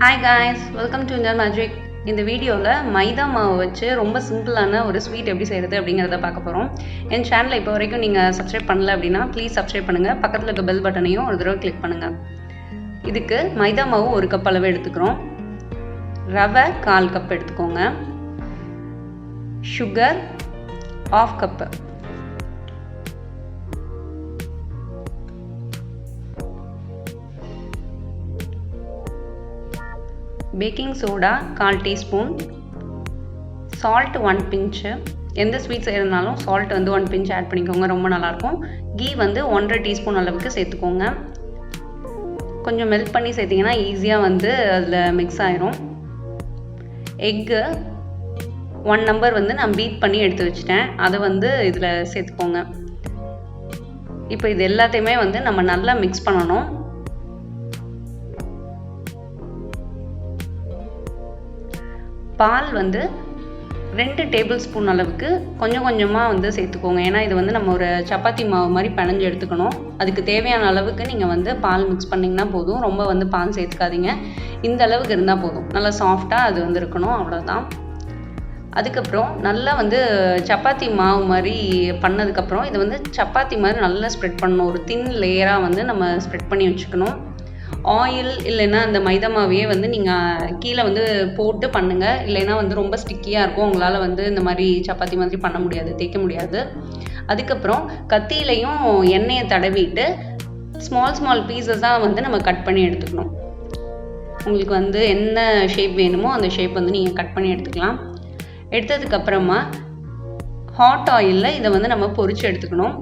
Hi guys, welcome to Indian Magic. இந்த வீடியோவில் மைதா மாவு வச்சு ரொம்ப சிம்பிளான ஒரு ஸ்வீட் எப்படி செய்கிறது அப்படிங்கிறத பார்க்க போகிறோம். என் சேனலை இப்போ வரைக்கும் நீங்கள் சப்ஸ்கிரைப் பண்ணல அப்படின்னா ப்ளீஸ் சப்ஸ்கிரைப் பண்ணுங்கள். பக்கத்தில் இருக்க பெல் பட்டனையும் ஒரு தடவை கிளிக் பண்ணுங்கள். இதுக்கு மைதா மாவு 1 கப் அளவு எடுத்துக்கிறோம். ரவை 1/4 கப் எடுத்துக்கோங்க. Sugar 1/2 cup. Baking soda 1/4 teaspoon, salt 1 pinch. எந்த ஸ்வீட் செய்கிறதுனாலும் சால்ட் வந்து 1 பிஞ்ச் ஆட் பண்ணிக்கோங்க, ரொம்ப நல்லாயிருக்கும். கீ வந்து 1/2 டீஸ்பூன் அளவுக்கு சேர்த்துக்கோங்க. கொஞ்சம் மெல்ட் பண்ணி சேர்த்திங்கன்னா ஈஸியாக வந்து அதில் மிக்ஸ் ஆயிரும். எக்கு 1 நம்பர் வந்து நான் பீட் பண்ணி எடுத்து வச்சுட்டேன், அதை வந்து இதில் சேர்த்துக்கோங்க. இப்போ இது எல்லாத்தையுமே வந்து நம்ம நல்லா மிக்ஸ் பண்ணணும். பால் வந்து 2 டேபிள் ஸ்பூன் அளவுக்கு கொஞ்சம் கொஞ்சமாக வந்து சேர்த்துக்கோங்க. ஏன்னா இது வந்து நம்ம ஒரு சப்பாத்தி மாவு மாதிரி பிணைஞ்சு எடுத்துக்கணும். அதுக்கு தேவையான அளவுக்கு நீங்கள் வந்து பால் மிக்ஸ் பண்ணிங்கன்னா போதும். ரொம்ப வந்து பால் சேர்த்துக்காதீங்க, இந்த அளவுக்கு இருந்தால் போதும். நல்லா சாஃப்டாக அது வந்து இருக்கணும், அவ்வளோதான். அதுக்கப்புறம் நல்லா வந்து சப்பாத்தி மாவு மாதிரி பண்ணதுக்கப்புறம் இது வந்து சப்பாத்தி மாதிரி நல்லா ஸ்ப்ரெட் பண்ணணும். ஒரு தின் லேயராக வந்து நம்ம ஸ்ப்ரெட் பண்ணி வச்சுக்கணும். ஆயில் இல்லைன்னா அந்த மைதா மாவையே வந்து நீங்கள் கீழே வந்து போட்டு பண்ணுங்கள். இல்லைன்னா வந்து ரொம்ப ஸ்டிக்கியாக இருக்கும், உங்களால் வந்து இந்த மாதிரி சப்பாத்தி மாதிரி பண்ண முடியாது, தேய்க்க முடியாது. அதுக்கப்புறம் கத்தியிலையும் எண்ணெயை தடவிட்டு ஸ்மால் பீசஸாக வந்து நம்ம கட் பண்ணி எடுத்துக்கணும். உங்களுக்கு வந்து என்ன ஷேப் வேணுமோ அந்த ஷேப் வந்து நீங்கள் கட் பண்ணி எடுத்துக்கலாம். எடுத்ததுக்கப்புறமா ஹாட் ஆயிலில் இதை வந்து நம்ம பொரிச்சு எடுத்துக்கணும்.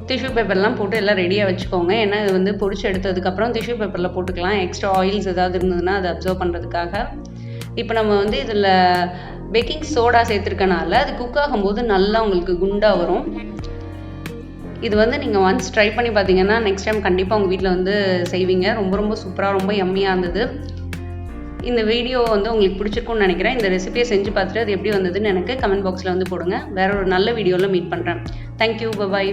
டிஷ்யூ பேப்பர்லாம் போட்டு எல்லாம் ரெடியாக வச்சுக்கோங்க. ஏன்னா இது வந்து பொரிச்சு எடுத்ததுக்கப்புறம் டிஷ்யூ பேப்பரில் போட்டுக்கலாம், எக்ஸ்ட்ரா ஆயில்ஸ் ஏதாவது இருந்ததுன்னா அதை அப்சர்வ் பண்ணுறதுக்காக. இப்போ நம்ம வந்து இதில் பேக்கிங் சோடா சேர்த்துருக்கனால அது குக் ஆகும்போது நல்லா உங்களுக்கு குண்டாக வரும். இது வந்து நீங்கள் ஒன்ஸ் ட்ரை பண்ணி பார்த்தீங்கன்னா நெக்ஸ்ட் டைம் கண்டிப்பாக உங்கள் வீட்டில் வந்து செய்வீங்க. ரொம்ப சூப்பராக, ரொம்ப யம்மியாக இருந்தது. இந்த வீடியோ வந்து உங்களுக்கு பிடிச்சிருக்கும்னு நினைக்கிறேன். இந்த ரெசிபியை செஞ்சு பார்த்துட்டு அது எப்படி வந்ததுன்னு எனக்கு கமெண்ட் பாக்ஸில் வந்து போடுங்க. வேற ஒரு நல்ல வீடியோவில் மீட் பண்ணுறேன். தேங்க்யூ, பாய்.